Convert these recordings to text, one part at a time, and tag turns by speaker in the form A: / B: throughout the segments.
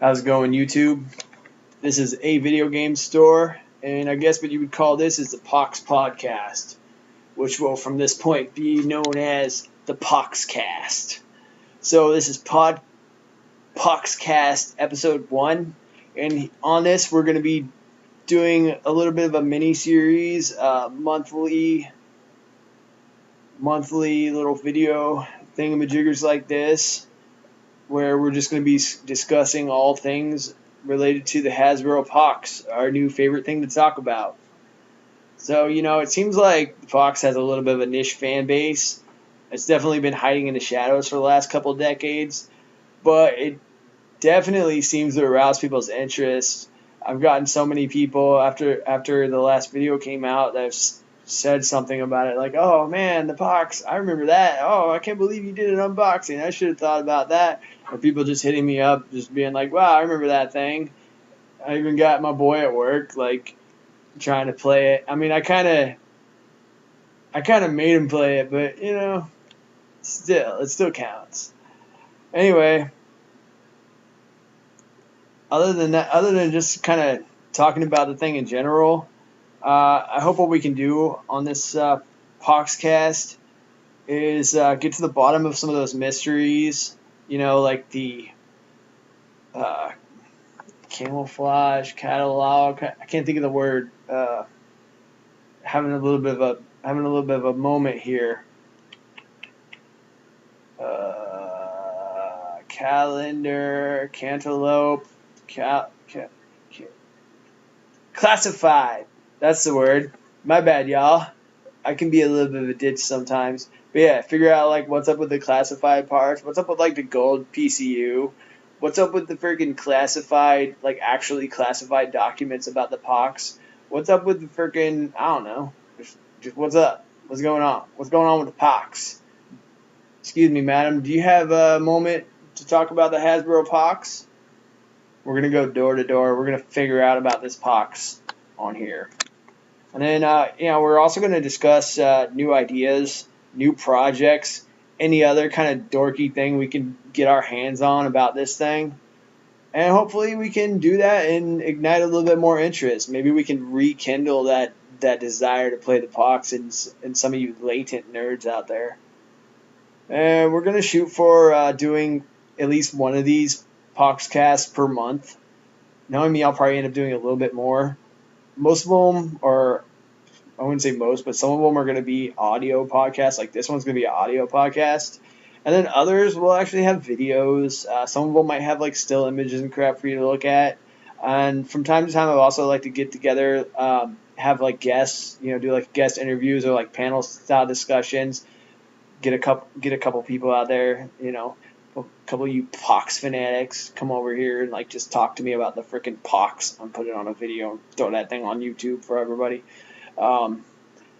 A: How's it going, YouTube? This is a video game store, and I guess what you would call this is the POX podcast, which will from this point be known as the POXCAST. So this is POXCAST episode 1, and on this we're going to be doing a little bit of a mini-series, monthly little video thingamajiggers like this, where we're just going to be discussing all things related to the Hasbro POX, our new favorite thing to talk about. So, it seems like the POX has a little bit of a niche fan base. It's definitely been hiding in the shadows for the last couple of decades, but it definitely seems to arouse people's interest. I've gotten so many people after the last video came out that have said something about it, like, "Oh man, the POX, I remember that. Oh, I can't believe you did an unboxing. I should have thought about that." Or people just hitting me up, just being like, "Wow, I remember that thing." I even got my boy at work, like, trying to play it. I mean, I kind of made him play it, but it still counts. Anyway, other than just kind of talking about the thing in general, I hope what we can do on this POXcast is get to the bottom of some of those mysteries, like the camouflage catalog. I can't think of the word. Having a little bit of a moment here. Calendar, cantaloupe, classified. That's the word. My bad, y'all. I can be a little bit of a ditch sometimes. But yeah, figure out like what's up with the classified parts. What's up with like the gold PCU? What's up with the freaking classified, like actually classified documents about the POX? What's up with the freaking, I don't know. Just what's up? What's going on? What's going on with the POX? Excuse me, madam. Do you have a moment to talk about the Hasbro POX? We're going to go door to door. We're going to figure out about this POX on here. And then, we're also going to discuss new ideas, new projects, any other kind of dorky thing we can get our hands on about this thing. And hopefully we can do that and ignite a little bit more interest. Maybe we can rekindle that desire to play the POX in some of you latent nerds out there. And we're going to shoot for doing at least one of these POXcasts per month. Knowing me, I'll probably end up doing a little bit more. Most of them are, I wouldn't say most, but some of them are going to be audio podcasts. Like this one's going to be an audio podcast. And then others will actually have videos. Some of them might have like still images and crap for you to look at. And from time to time, I'd also like to get together, have like guests, do like guest interviews or like panel style discussions. Get a couple people out there, a couple of you POX fanatics come over here and like just talk to me about the freaking POX and put it on a video and throw that thing on YouTube for everybody. And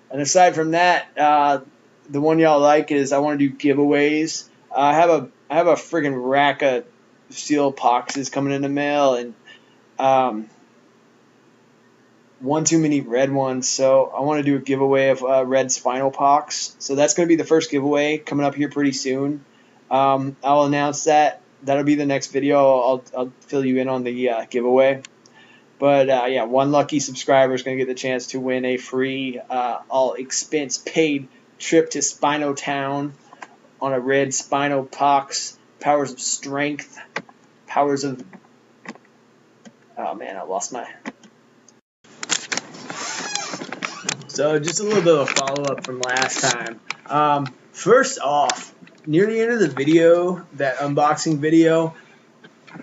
A: aside from that, the one y'all like is I want to do giveaways. I have a freaking rack of sealed POXes coming in the mail, and one too many red ones, so I want to do a giveaway of red spinal POX. So that's going to be the first giveaway coming up here pretty soon. I'll announce that. That'll be the next video. I'll fill you in on the giveaway. But one lucky subscriber is going to get the chance to win a free, all expense paid trip to Spino Town on a red Spino POX. Powers of strength, powers of. Oh man, I lost my. So just a little bit of a follow-up from last time. First off, near the end of the video, that unboxing video,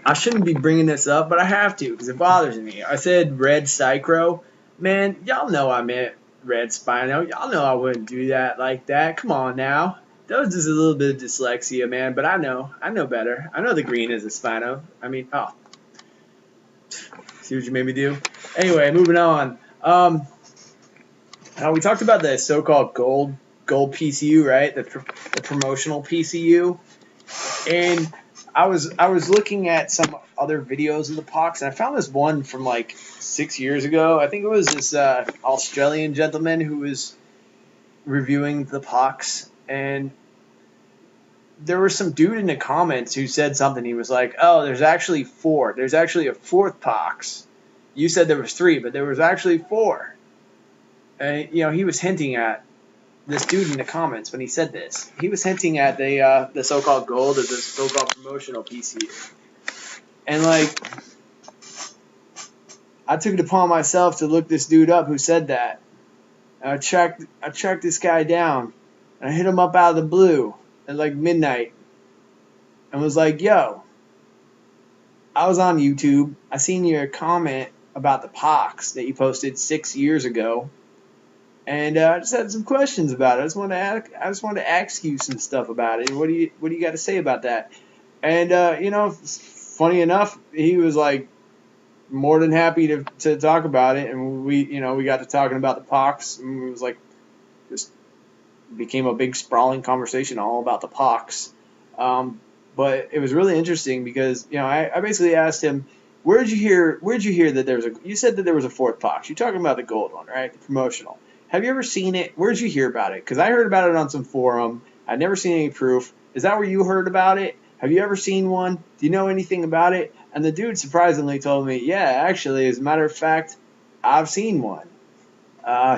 A: I shouldn't be bringing this up, but I have to because it bothers me. I said red Psychro. Man, y'all know I meant red Spino. Y'all know I wouldn't do that like that. Come on now. That was just a little bit of dyslexia, man, but I know better. I know the green is a Spino. I mean, see what you made me do? Anyway, moving on. We talked about the so-called gold PCU, right? The promotional PCU, and I was looking at some other videos of the POX, and I found this one from like 6 years ago. I think it was this Australian gentleman who was reviewing the POX, and there was some dude in the comments who said something. He was like, "Oh, there's actually four. There's actually a fourth POX. You said there was three, but there was actually four." And he was hinting at this dude in the comments when he said this. He was hinting at the so-called gold or the so-called promotional PCU. And like, I took it upon myself to look this dude up who said that. And I tracked this guy down. And I hit him up out of the blue at like midnight. And was like, "Yo, I was on YouTube. I seen your comment about the POX that you posted 6 years ago. And I just had some questions about it. I just wanted to ask you some stuff about it. What do you got to say about that?" And funny enough, he was like more than happy to talk about it. And we got to talking about the POX, and it was like just became a big sprawling conversation all about the POX. But it was really interesting because I basically asked him, Where'd you hear that there's you said that there was a fourth POX. You're talking about the gold one, right? The promotional. Have you ever seen it? Where'd you hear about it? Because I heard about it on some forum. I'd never seen any proof. Is that where you heard about it? Have you ever seen one? Do you know anything about it? And the dude surprisingly told me, yeah, actually, as a matter of fact, I've seen one.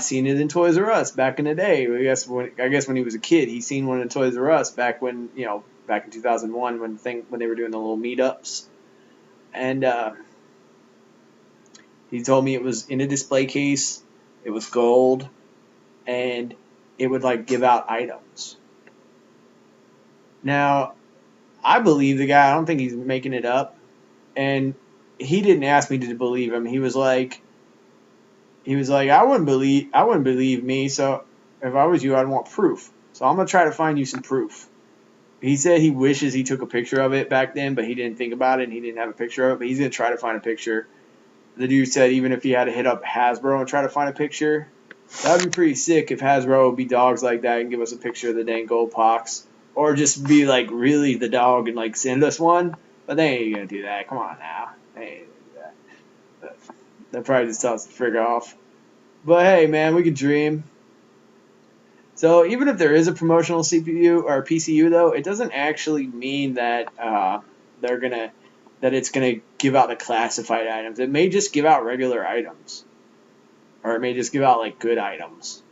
A: Seen it in Toys R Us back in the day. I guess when he was a kid, he seen one in Toys R Us back when back in 2001 when they were doing the little meetups, and he told me it was in a display case. It was gold, and it would like give out items. Now, I believe the guy. I don't think he's making it up, and he didn't ask me to believe him. He was like, I wouldn't believe me. So if I was you, I'd want proof. So I'm gonna try to find you some proof. He said he wishes he took a picture of it back then, but he didn't think about it and he didn't have a picture of it. But he's gonna try to find a picture. The dude said even if he had to hit up Hasbro and try to find a picture, that would be pretty sick if Hasbro would be dogs like that and give us a picture of the dang gold POX. Or just be like really the dog and like send us one. But they ain't gonna do that. Come on now. They ain't gonna do that. That probably just tells us to frig off. But hey man, we can dream. So even if there is a promotional CPU or PCU though, it doesn't actually mean that it's gonna give out the classified items. It may just give out regular items. Or it may just give out like good items.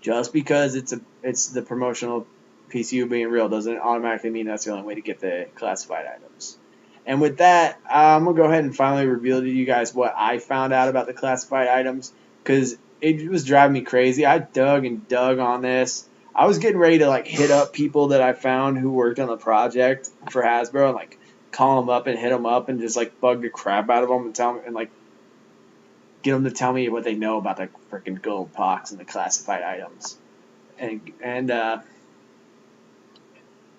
A: Just because it's the promotional PCU being real doesn't automatically mean that's the only way to get the classified items. And with that, I'm going to go ahead and finally reveal to you guys what I found out about the classified items, because it was driving me crazy. I dug and dug on this. I was getting ready to like hit up people that I found who worked on the project for Hasbro and like call them up and hit them up and just like bug the crap out of them and tell them and like get them to tell me what they know about the freaking gold POX and the classified items. And I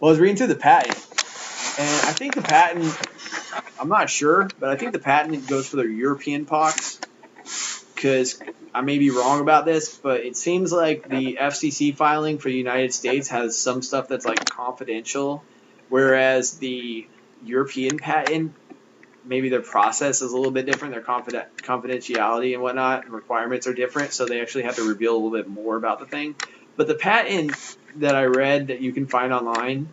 A: was reading through the patent, and I think the patent, I'm not sure, but I think the patent goes for their European POX, because I may be wrong about this, but it seems like the FCC filing for the United States has some stuff that's like confidential, whereas the European patent, maybe their process is a little bit different. Their confidentiality and whatnot and requirements are different, so they actually have to reveal a little bit more about the thing. But the patent that I read that you can find online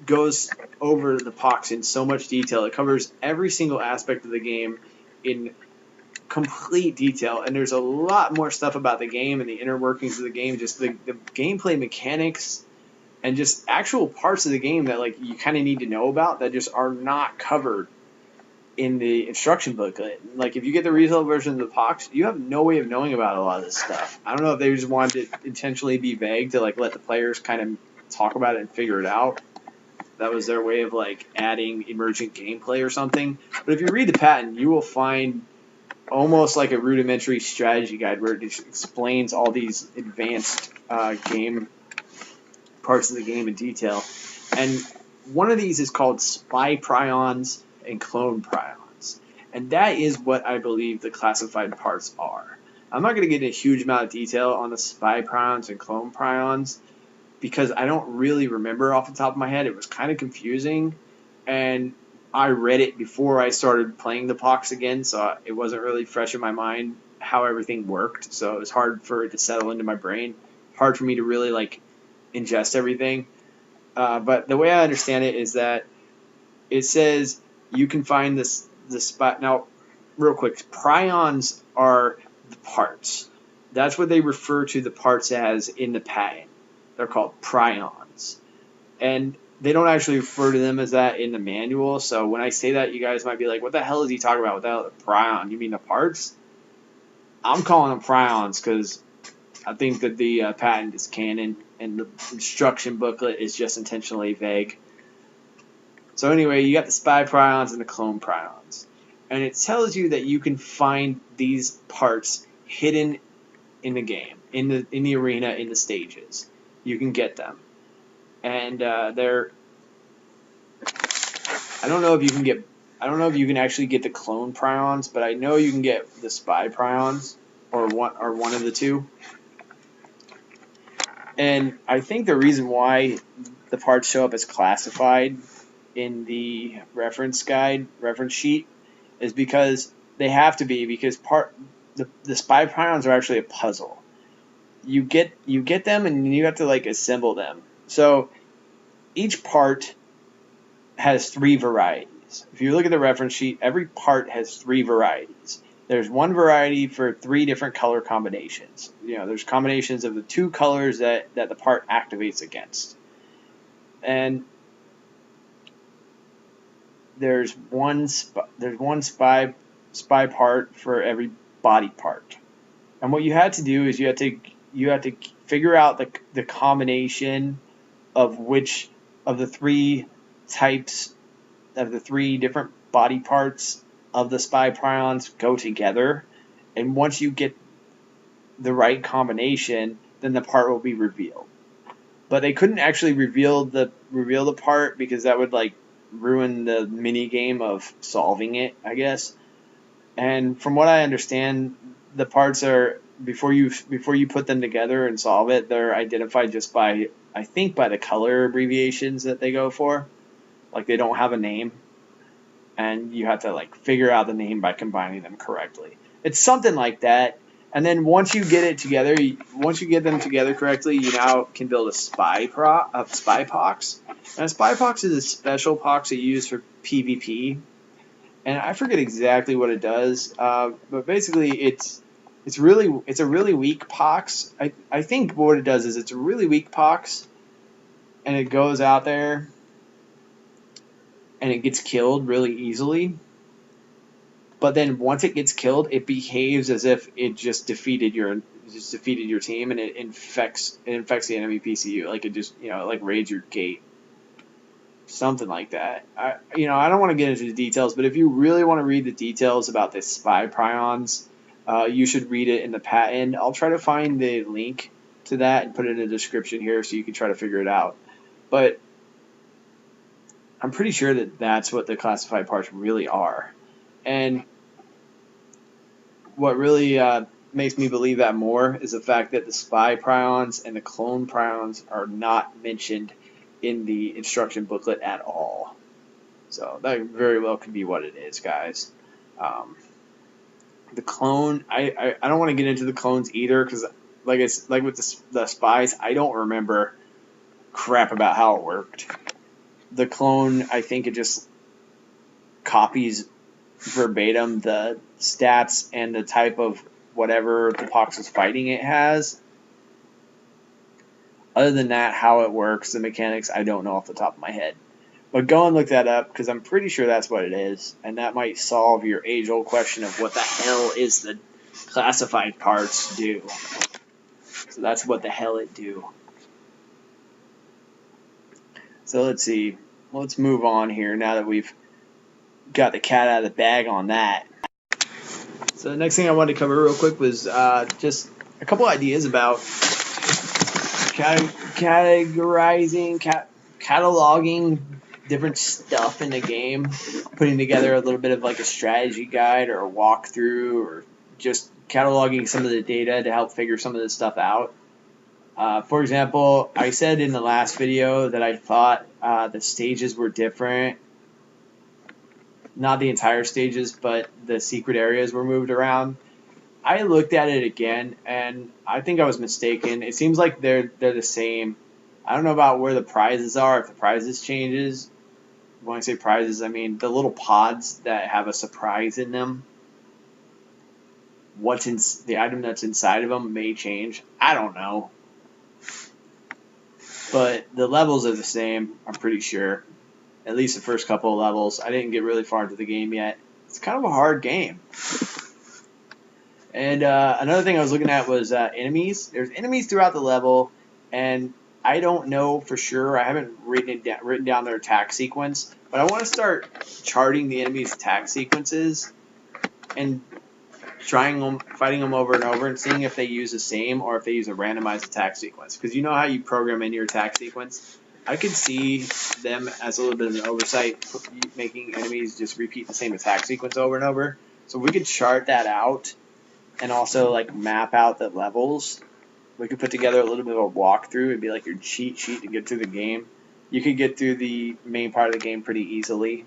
A: goes over the POX in so much detail. It covers every single aspect of the game in complete detail, and there's a lot more stuff about the game and the inner workings of the game, just the gameplay mechanics and just actual parts of the game that like you kind of need to know about that just are not covered in the instruction booklet. Like if you get the retail version of the POX, you have no way of knowing about a lot of this stuff. I don't know if they just wanted to intentionally be vague to like let the players kind of talk about it and figure it out. That was their way of like adding emergent gameplay or something. But if you read the patent, you will find almost like a rudimentary strategy guide where it just explains all these advanced game parts of the game in detail. And one of these is called spy prions and clone prions. And that is what I believe the classified parts are. I'm not going to get into a huge amount of detail on the spy prions and clone prions because I don't really remember off the top of my head. It was kind of confusing, and I read it before I started playing the POX again, so it wasn't really fresh in my mind how everything worked, so it was hard for it to settle into my brain, hard for me to really like ingest everything. But the way I understand it is that it says you can find the spot. Now, real quick, prions are the parts. That's what they refer to the parts as in the patent. They're called prions. And they don't actually refer to them as that in the manual. So when I say that, you guys might be like, what the hell is he talking about without the prion? You mean the parts? I'm calling them prions because I think that the patent is canon and the instruction booklet is just intentionally vague. So anyway, you got the spy prions and the clone prions. And it tells you that you can find these parts hidden in the game, in the arena, in the stages. You can get them. And they're I don't know if you can actually get the clone prions, but I know you can get the spy prions or one of the two. And I think the reason why the parts show up as classified in the reference sheet is because they have to be, because the spy prions are actually a puzzle. You get them and you have to like assemble them. So each part has 3 varieties. If you look at the reference sheet, every part has 3 varieties. There's one variety for 3 different color combinations. There's combinations of the 2 colors that the part activates against. And there's one spy part for every body part. And what you had to do is you had to figure out the combination of which of the 3 types of the 3 different body parts of the spy prions go together, and once you get the right combination, then the part will be revealed. But they couldn't actually reveal the part because that would like ruin the mini game of solving it, I guess. And from what I understand, the parts are before you put them together and solve it, they're identified just by, I think, by the color abbreviations that they go for. Like they don't have a name, and you have to like figure out the name by combining them correctly. It's something like that. And then once you get them together correctly, you now can build a spy POX. And a spy POX is a special POX that you use for PvP. And I forget exactly what it does, but basically it's a really weak POX. I think what it does is it's a really weak POX, and it goes out there and it gets killed really easily. But then once it gets killed, it behaves as if it just defeated your team, and it infects the enemy PCU, like it just like raids your gate, something like that. I don't want to get into the details, but if you really want to read the details about the spy prions, you should read it in the patent. I'll try to find the link to that and put it in the description here so you can try to figure it out. But I'm pretty sure that that's what the classified parts really are. And what really makes me believe that more is the fact that the spy prions and the clone prions are not mentioned in the instruction booklet at all. So that very well could be what it is, guys. The clone, I don't want to get into the clones either, because like with the spies, I don't remember crap about how it worked. The clone, I think it just copies verbatim the stats and the type of whatever the POX is fighting it has. Other than that, how it works, the mechanics, I don't know off the top of my head. But go and look that up, because I'm pretty sure that's what it is, and that might solve your age-old question of what the hell is the classified parts do. So that's what the hell it do. So let's see. Let's move on here now that we've got the cat out of the bag on that. So the next thing I wanted to cover real quick was just a couple ideas about cataloging different stuff in the game, putting together a little bit of like a strategy guide or a walkthrough, or just cataloging some of the data to help figure some of this stuff out. For example, I said in the last video that I thought the stages were different. Not the entire stages, but the secret areas were moved around. I looked at it again, and I think I was mistaken. It seems like they're the same. I don't know about where the prizes are, if the prizes changes. When I say prizes, I mean the little pods that have a surprise in them. What's in the item that's inside of them may change. I don't know. But the levels are the same, I'm pretty sure. At least the first couple of levels. I didn't get really far into the game yet. It's kind of a hard game. And another thing I was looking at was enemies. There's enemies throughout the level, and I don't know for sure. I haven't written down their attack sequence, but I want to start charting the enemies' attack sequences and fighting them over and over, and seeing if they use the same or if they use a randomized attack sequence. Because you know how you program in your attack sequence. I could see them as a little bit of an oversight, making enemies just repeat the same attack sequence over and over. So we could chart that out and also like map out the levels. We could put together a little bit of a walkthrough. It'd be like your cheat sheet to get through the game. You could get through the main part of the game pretty easily,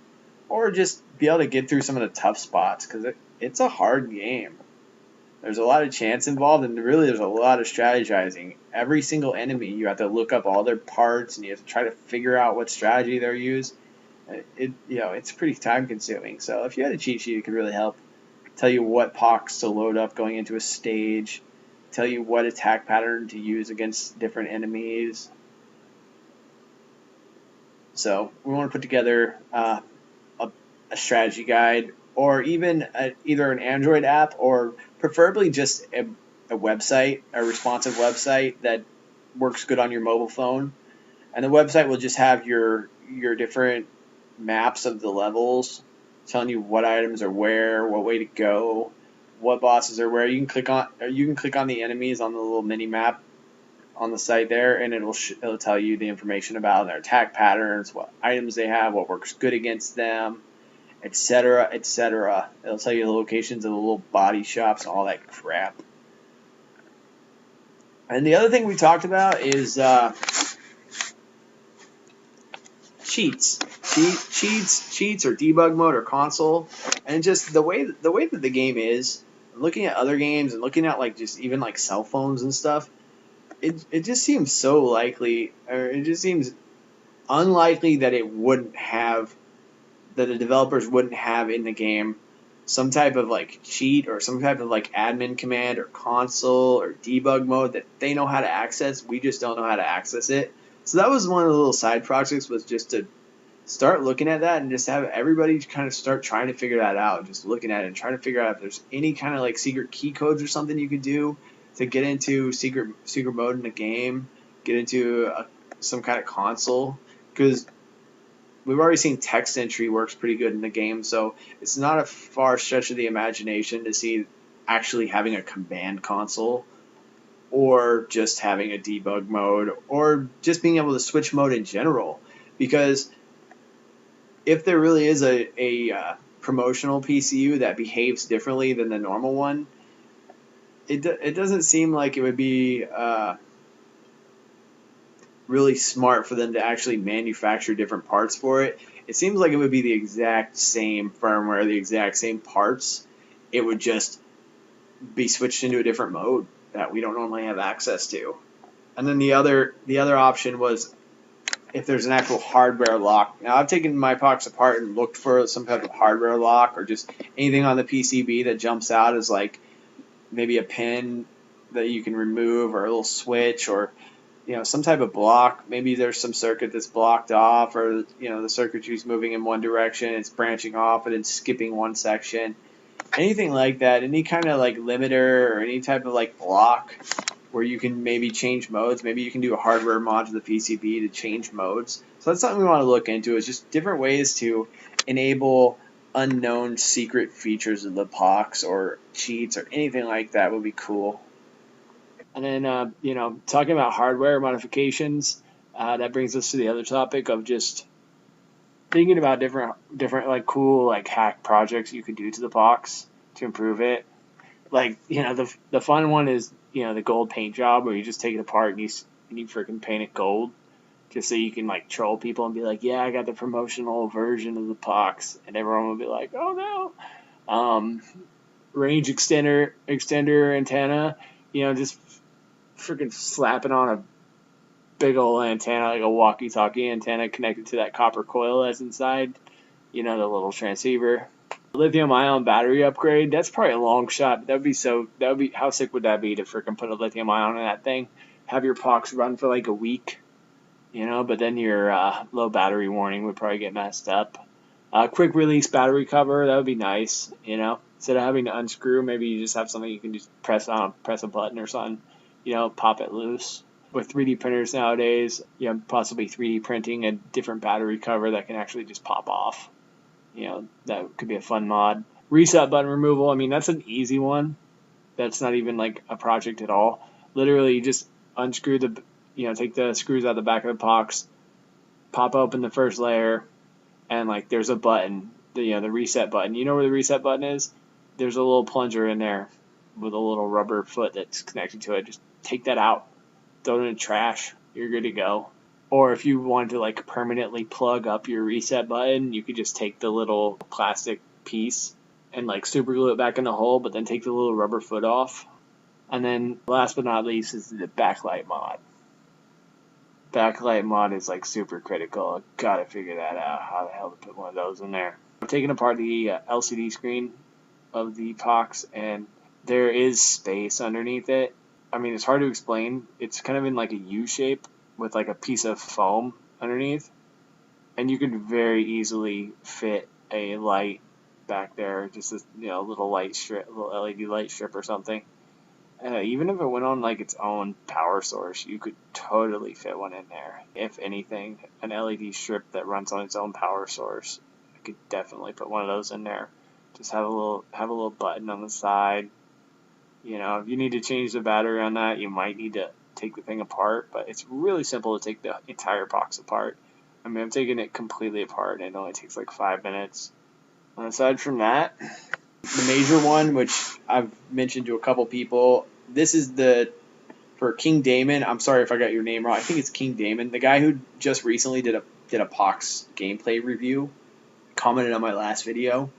A: or just be able to get through some of the tough spots, because it's a hard game. There's a lot of chance involved, and really there's a lot of strategizing. Every single enemy, you have to look up all their parts, and you have to try to figure out what strategy they're used. It's pretty time consuming. So if you had a cheat sheet, it could really help. Tell you what POX to load up going into a stage, tell you what attack pattern to use against different enemies. So we want to put together a strategy guide, or even either an Android app, or preferably just a website, a responsive website that works good on your mobile phone. And the website will just have your different maps of the levels, telling you what items are where, what way to go, what bosses are where. You can click on the enemies on the little mini map on the site there, and it'll tell you the information about their attack patterns, what items they have, what works good against them, etc., etc. It'll tell you the locations of the little body shops and all that crap. And the other thing we talked about is cheats or debug mode or console, and just the way that the game is. Looking at other games and looking at like just even like cell phones and stuff, it just seems so likely, or it just seems unlikely that the developers wouldn't have in the game some type of like cheat or some type of like admin command or console or debug mode that they know how to access. We just don't know how to access it. So that was one of the little side projects, was just to start looking at that and just have everybody kind of start trying to figure that out. Just looking at it and trying to figure out if there's any kind of like secret key codes or something you could do to get into secret mode in the game, get into some kind of console. Because we've already seen text entry works pretty good in the game, so it's not a far stretch of the imagination to see actually having a command console, or just having a debug mode, or just being able to switch mode in general. Because if there really is a promotional PCU that behaves differently than the normal one, it doesn't seem like it would be really smart for them to actually manufacture different parts for it. It seems like it would be the exact same firmware, the exact same parts. It would just be switched into a different mode that we don't normally have access to. And then the other option was if there's an actual hardware lock. Now, I've taken my POX apart and looked for some type of hardware lock, or just anything on the PCB that jumps out as like maybe a pin that you can remove, or a little switch, or some type of block. Maybe there's some circuit that's blocked off, or the circuitry's moving in one direction, it's branching off and then skipping one section. Anything like that, any kind of like limiter or any type of like block where you can maybe change modes. Maybe you can do a hardware mod to the PCB to change modes. So that's something we want to look into, is just different ways to enable unknown secret features of the POX, or cheats or anything like that would be cool. And then, talking about hardware modifications, that brings us to the other topic of just thinking about different like cool like hack projects you could do to the POX to improve it. Like, the fun one is, the gold paint job, where you just take it apart and you freaking paint it gold, just so you can like troll people and be like, yeah, I got the promotional version of the POX, and everyone will be like, oh no. Range extender antenna, just freaking slap it on big old antenna, like a walkie-talkie antenna connected to that copper coil that's inside, the little transceiver. Lithium-ion battery upgrade, that's probably a long shot. How sick would that be to freaking put a lithium-ion in that thing? Have your POX run for like a week, but then your low battery warning would probably get messed up. Quick release battery cover, that would be nice, Instead of having to unscrew, maybe you just have something you can just press a button or something, pop it loose. With 3D printers nowadays, possibly 3D printing a different battery cover that can actually just pop off. That could be a fun mod. Reset button removal, that's an easy one. That's not even like a project at all. Literally, you just unscrew take the screws out the back of the POX, pop open the first layer, and like there's a button, the reset button. You know where the reset button is? There's a little plunger in there with a little rubber foot that's connected to it. Just take that out, throw it in the trash. You're good to go. Or if you wanted to like permanently plug up your reset button, you could just take the little plastic piece and like super glue it back in the hole, but then take the little rubber foot off. And then last but not least is the backlight mod. Backlight mod is like super critical. I've got to figure that out, how the hell to put one of those in there. I'm taking apart the LCD screen of the POX, and there is space underneath it. It's hard to explain. It's kind of in like a U shape with like a piece of foam underneath, and you could very easily fit a light back there, just a little light strip, a little LED light strip or something. Even if it went on like its own power source, you could totally fit one in there. If anything, an LED strip that runs on its own power source, I could definitely put one of those in there. Just have a little button on the side. If you need to change the battery on that, you might need to take the thing apart, but it's really simple to take the entire POX apart. I'm taking it completely apart, and it only takes like 5 minutes. And aside from that, the major one, which I've mentioned to a couple people, this is for King Damon. I'm sorry if I got your name wrong. I think it's King Damon, the guy who just recently did a POX gameplay review, commented on my last video.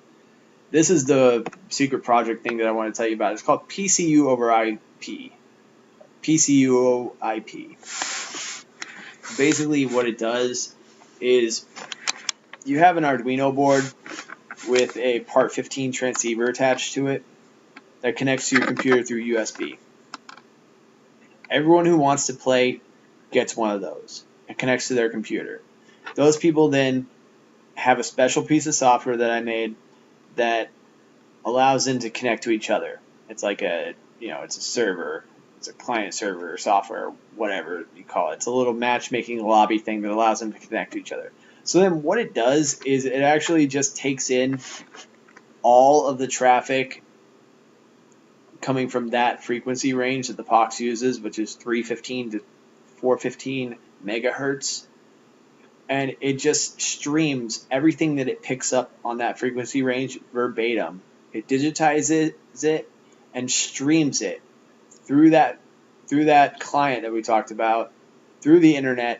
A: This is the secret project thing that I want to tell you about. It's called PCU over IP. PCU IP. Basically what it does is you have an Arduino board with a part 15 transceiver attached to it that connects to your computer through USB. Everyone who wants to play gets one of those. It connects to their computer. Those people then have a special piece of software that I made that allows them to connect to each other. It's like it's a server. It's a client server or software, whatever you call it. It's a little matchmaking lobby thing that allows them to connect to each other. So then what it does is it actually just takes in all of the traffic coming from that frequency range that the POX uses, which is 315 to 415 megahertz. And it just streams everything that it picks up on that frequency range verbatim. It digitizes it and streams it through that client that we talked about, through the internet,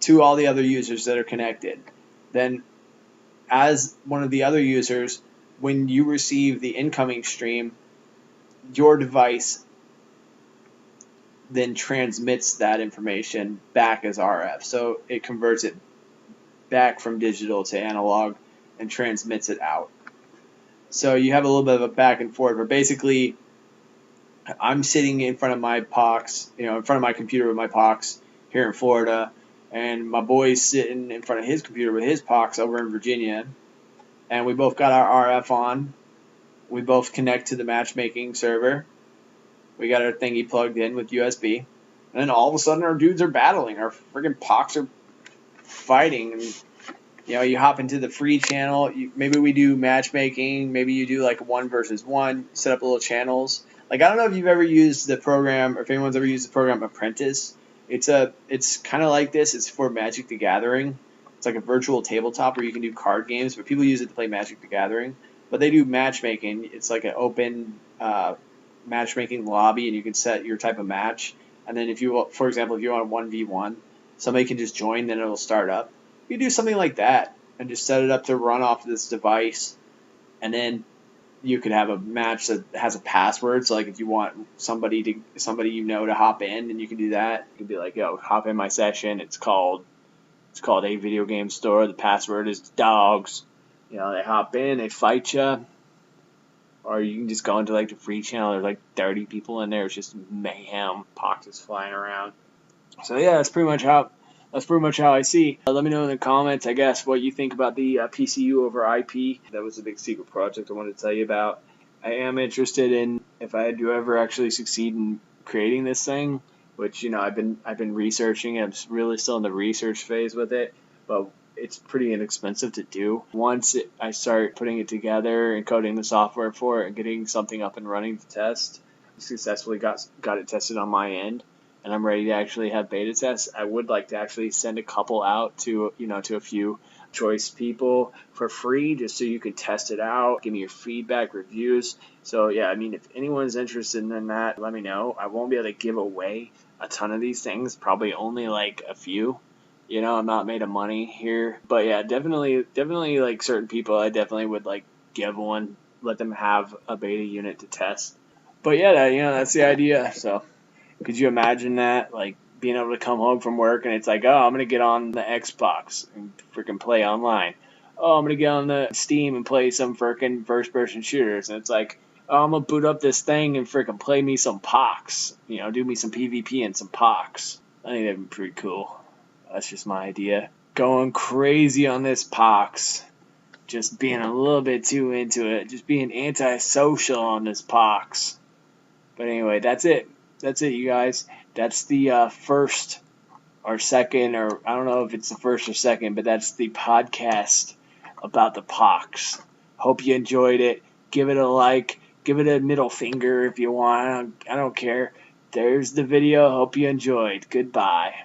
A: to all the other users that are connected. Then, as one of the other users, when you receive the incoming stream, your device then transmits that information back as RF. So it converts it back from digital to analog and transmits it out. So you have a little bit of a back and forth, but basically I'm sitting in front of my POX, in front of my computer with my POX here in Florida, and my boy's sitting in front of his computer with his POX over in Virginia, and we both got our RF on. We both connect to the matchmaking server. We got our thingy plugged in with USB, and then all of a sudden our dudes are battling. Our friggin' POX are fighting, and you hop into the free channel. Maybe we do matchmaking. Maybe you do like 1 versus 1. Set up little channels. Like, I don't know if you've ever used the program, or if anyone's ever used the program Apprentice. It's kind of like this. It's for Magic the Gathering. It's like a virtual tabletop where you can do card games, but people use it to play Magic the Gathering. But they do matchmaking. It's like an open matchmaking lobby, and you can set your type of match. And then for example, if you want a 1v1, somebody can just join, then it'll start up. You do something like that and just set it up to run off this device, and then you could have a match that has a password. So like if you want somebody you know to hop in, then you can do that. You can be like, yo, hop in my session. It's called a video game store. The password is dogs. You know, they hop in, they fight you. Or you can just go into like the free channel. There's like 30 people in there. It's just mayhem. Pox is flying around. So yeah, that's pretty much how I see. Let me know in the comments, I guess, what you think about the PCU over IP. That was a big secret project I wanted to tell you about. I am interested in if I do ever actually succeed in creating this thing, which, you know, I've been researching. I'm really still in the research phase with it, but it's pretty inexpensive to do. Once I start putting it together and coding the software for it and getting something up and running to test, successfully got it tested on my end, and I'm ready to actually have beta tests, I would like to actually send a couple out to a few choice people for free, just so you can test it out, give me your feedback, reviews. So yeah, I mean, if anyone's interested in that, let me know. I won't be able to give away a ton of these things, probably only like a few. You know, I'm not made of money here, but yeah, definitely like certain people, I definitely would like give one, let them have a beta unit to test. But yeah, that's the idea. So could you imagine that, like being able to come home from work and it's like, oh, I'm gonna get on the Xbox and freaking play online. Oh, I'm gonna get on the Steam and play some freaking first-person shooters, and it's like, oh, I'm gonna boot up this thing and freaking play me some POX. You know, do me some PvP and some POX. I think that'd be pretty cool. That's just my idea. Going crazy on this POX. Just being a little bit too into it. Just being antisocial on this POX. But anyway, that's it. That's it, you guys. That's the first or second, or I don't know if it's the first or second, but that's the podcast about the POX. Hope you enjoyed it. Give it a like. Give it a middle finger if you want. I don't care. There's the video. Hope you enjoyed. Goodbye.